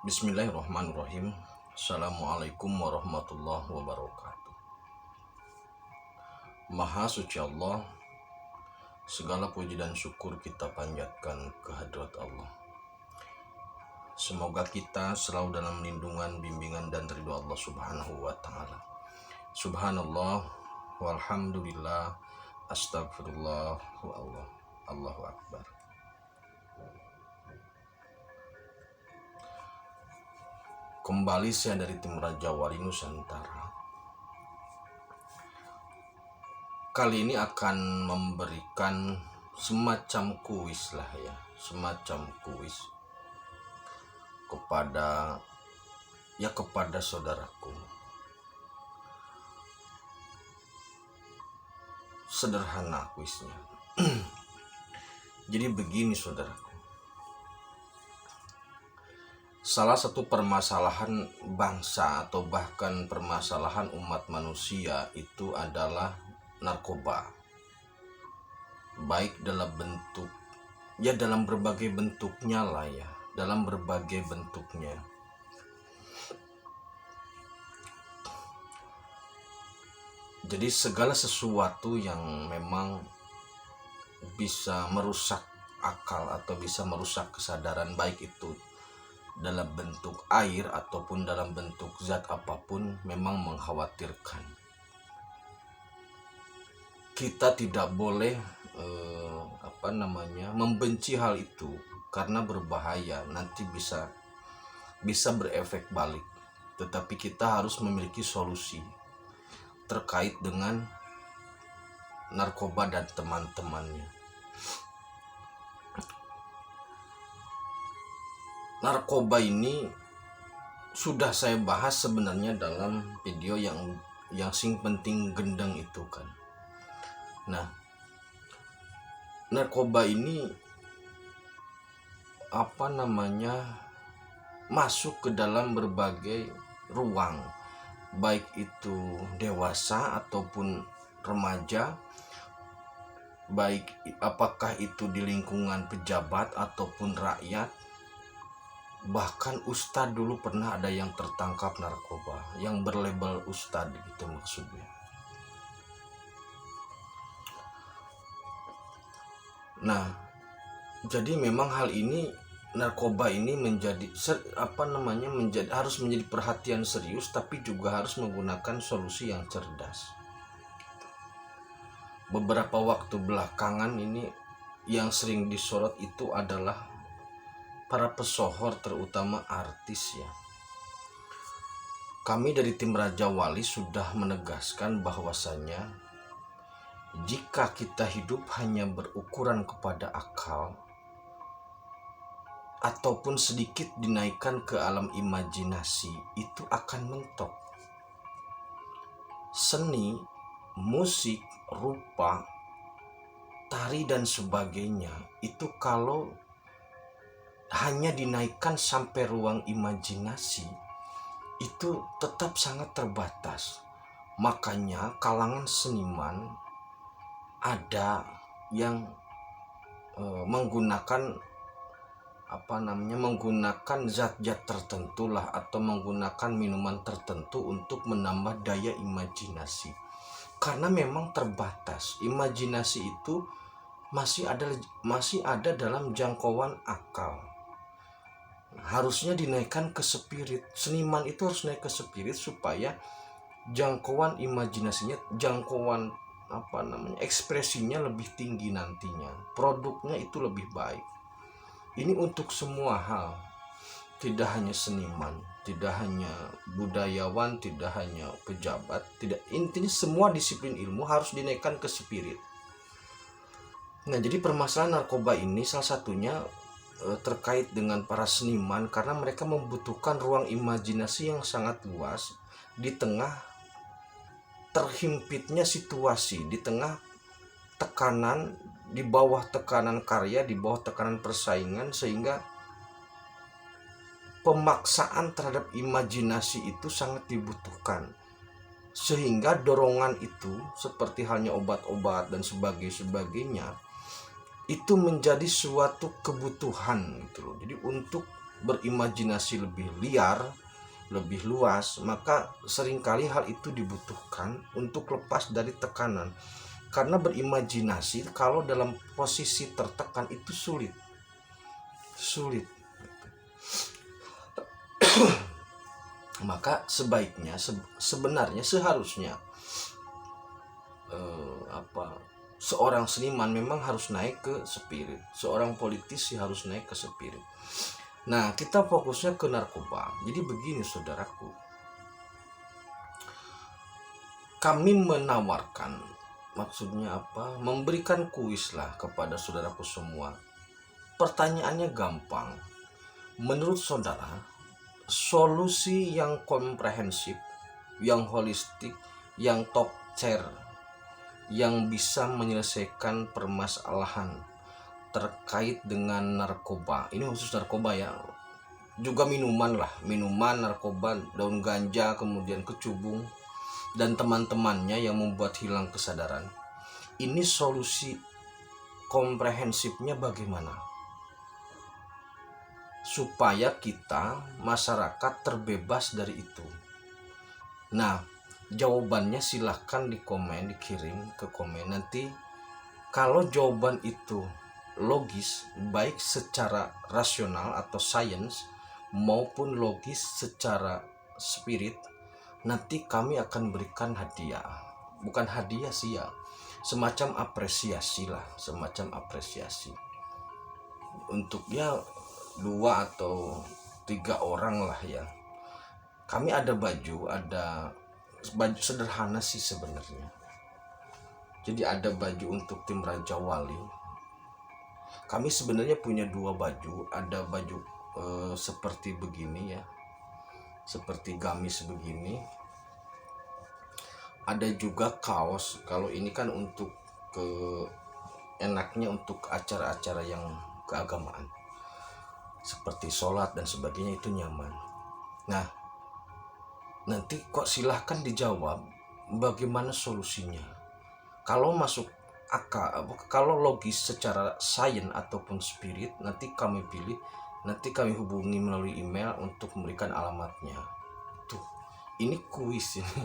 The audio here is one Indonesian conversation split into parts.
Bismillahirrahmanirrahim. Assalamualaikum warahmatullahi wabarakatuh. Maha suci Allah, segala puji dan syukur kita panjatkan kehadrat Allah. Semoga kita selalu dalam lindungan, bimbingan dan ridho Allah subhanahu wa ta'ala. Subhanallah, walhamdulillah, astagfirullah, wa Allah, Allahu akbar. Kembali saya dari tim Raja Wali Nusantara. Kali ini akan memberikan semacam kuis lah ya, semacam kuis kepada saudaraku. Sederhana kuisnya. Jadi begini saudaraku. Salah satu permasalahan bangsa atau bahkan permasalahan umat manusia itu adalah narkoba. Baik dalam bentuk, ya dalam berbagai bentuknya lah ya, dalam berbagai bentuknya. Jadi segala sesuatu yang memang bisa merusak akal atau bisa merusak kesadaran, baik itu dalam bentuk air ataupun dalam bentuk zat apapun, memang mengkhawatirkan. Kita tidak boleh membenci hal itu karena berbahaya, nanti bisa berefek balik. Tetapi kita harus memiliki solusi terkait dengan narkoba dan teman-temannya. Narkoba ini sudah saya bahas sebenarnya dalam video yang sing penting gendeng itu kan. Nah, narkoba ini masuk ke dalam berbagai ruang, baik itu dewasa ataupun remaja, baik apakah itu di lingkungan pejabat ataupun rakyat. Bahkan ustadz dulu pernah ada yang tertangkap narkoba, yang berlabel ustadz gitu maksudnya. Nah, jadi memang hal ini, narkoba ini harus menjadi perhatian serius, tapi juga harus menggunakan solusi yang cerdas. Beberapa waktu belakangan ini yang sering disorot itu adalah para pesohor, terutama artis ya. Kami dari tim Raja Wali sudah menegaskan bahwasannya jika kita hidup hanya berukuran kepada akal ataupun sedikit dinaikkan ke alam imajinasi, itu akan mentok. Seni, musik, rupa, tari dan sebagainya itu kalau hanya dinaikkan sampai ruang imajinasi, itu tetap sangat terbatas. Makanya kalangan seniman ada yang menggunakan zat-zat tertentu lah, atau menggunakan minuman tertentu untuk menambah daya imajinasi. Karena memang terbatas. Imajinasi itu masih ada dalam jangkauan akal. Harusnya dinaikkan ke spirit. Seniman itu harus naik ke spirit supaya jangkauan imajinasinya, jangkauan ekspresinya lebih tinggi nantinya. Produknya itu lebih baik. Ini untuk semua hal. Tidak hanya seniman, tidak hanya budayawan, tidak hanya pejabat, intinya semua disiplin ilmu harus dinaikkan ke spirit. Nah, jadi permasalahan narkoba ini salah satunya terkait dengan para seniman, karena mereka membutuhkan ruang imajinasi yang sangat luas di tengah terhimpitnya situasi, di tengah tekanan, di bawah tekanan karya, di bawah tekanan persaingan, sehingga pemaksaan terhadap imajinasi itu sangat dibutuhkan. Sehingga dorongan itu seperti halnya obat-obat dan sebagainya itu menjadi suatu kebutuhan gitu loh. Jadi untuk berimajinasi lebih liar, lebih luas, maka seringkali hal itu dibutuhkan untuk lepas dari tekanan. Karena berimajinasi kalau dalam posisi tertekan itu sulit. Maka sebaiknya sebenarnya seharusnya seorang seniman memang harus naik ke spirit, seorang politisi harus naik ke spirit. Nah, kita fokusnya ke narkoba. Jadi begini saudaraku, kami menawarkan, maksudnya apa, memberikan kuis lah kepada saudaraku semua. Pertanyaannya gampang. Menurut saudara, solusi yang komprehensif, yang holistik, yang top tier, yang bisa menyelesaikan permasalahan terkait dengan narkoba, ini khusus narkoba ya, juga minuman lah, minuman, narkoba, daun ganja, kemudian kecubung, dan teman-temannya yang membuat hilang kesadaran. Ini solusi komprehensifnya bagaimana? Supaya kita, masyarakat, terbebas dari itu. Nah, jawabannya silahkan dikirim ke komen. Nanti kalau jawaban itu logis, baik secara rasional atau sains maupun logis secara spirit, nanti kami akan berikan hadiah. Bukan hadiah sih ya, semacam apresiasi lah, semacam apresiasi untuk ya 2 atau 3 orang lah ya. Kami ada baju sederhana sih sebenarnya. Jadi ada baju untuk tim Raja Wali. Kami sebenarnya punya 2 baju, ada baju seperti begini ya, seperti gamis begini. Ada juga kaos. Kalau ini kan untuk enaknya untuk acara-acara yang keagamaan, seperti sholat dan sebagainya, itu nyaman. Nah, nanti kok silahkan dijawab bagaimana solusinya. Kalau masuk akal, kalau logis secara sains ataupun spirit, nanti kami pilih, nanti kami hubungi melalui email untuk memberikan alamatnya. Tuh, ini kuis ini.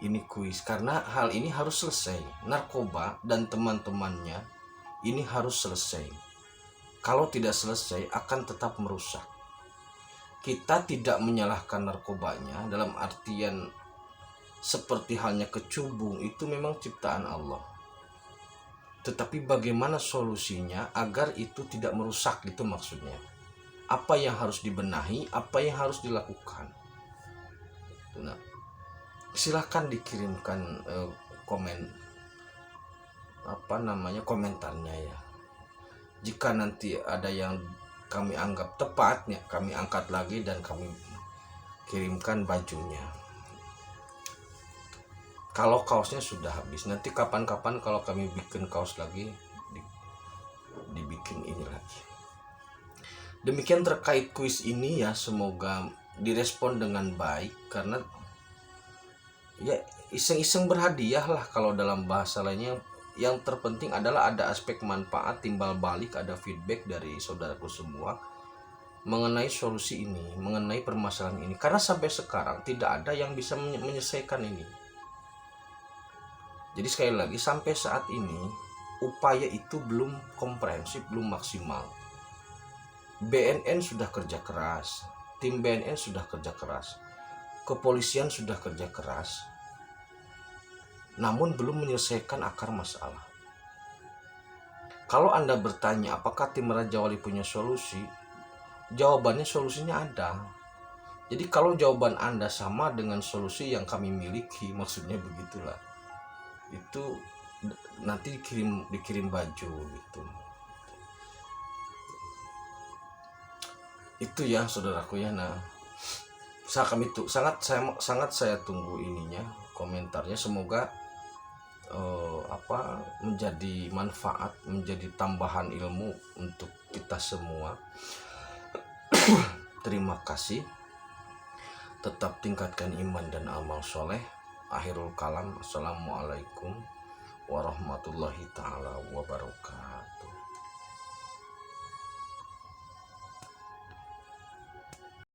Ini kuis karena hal ini harus selesai. Narkoba dan teman-temannya ini harus selesai. Kalau tidak selesai akan tetap merusak. Kita tidak menyalahkan narkobanya dalam artian seperti halnya kecubung, itu memang ciptaan Allah. Tetapi bagaimana solusinya agar itu tidak merusak, itu maksudnya. Apa yang harus dibenahi, apa yang harus dilakukan. Nah, silahkan dikirimkan komentarnya ya. Jika nanti ada yang kami anggap tepat ya, kami angkat lagi dan kami kirimkan bajunya. Kalau kaosnya sudah habis, nanti kapan-kapan kalau kami bikin kaos lagi, dibikin ini lagi. Demikian terkait kuis ini ya, semoga direspon dengan baik, karena ya iseng-iseng berhadiah lah kalau dalam bahasa lainnya. Yang terpenting adalah ada aspek manfaat, timbal balik, ada feedback dari saudaraku semua mengenai solusi ini, mengenai permasalahan ini. Karena sampai sekarang tidak ada yang bisa menyelesaikan ini. Jadi sekali lagi, sampai saat ini upaya itu belum komprehensif, belum maksimal. BNN sudah kerja keras, tim BNN sudah kerja keras, kepolisian sudah kerja keras, namun belum menyelesaikan akar masalah. Kalau Anda bertanya apakah tim Raja Wali punya solusi, jawabannya solusinya ada. Jadi kalau jawaban Anda sama dengan solusi yang kami miliki, maksudnya begitulah, itu nanti dikirim baju gitu. Itu ya saudaraku ya. Nah, sangat saya tunggu ininya, komentarnya. Semoga menjadi manfaat, menjadi tambahan ilmu untuk kita semua. Terima kasih. Tetap tingkatkan iman dan amal soleh. Akhirul kalam. Assalamualaikum warahmatullahi taala wabarakatuh.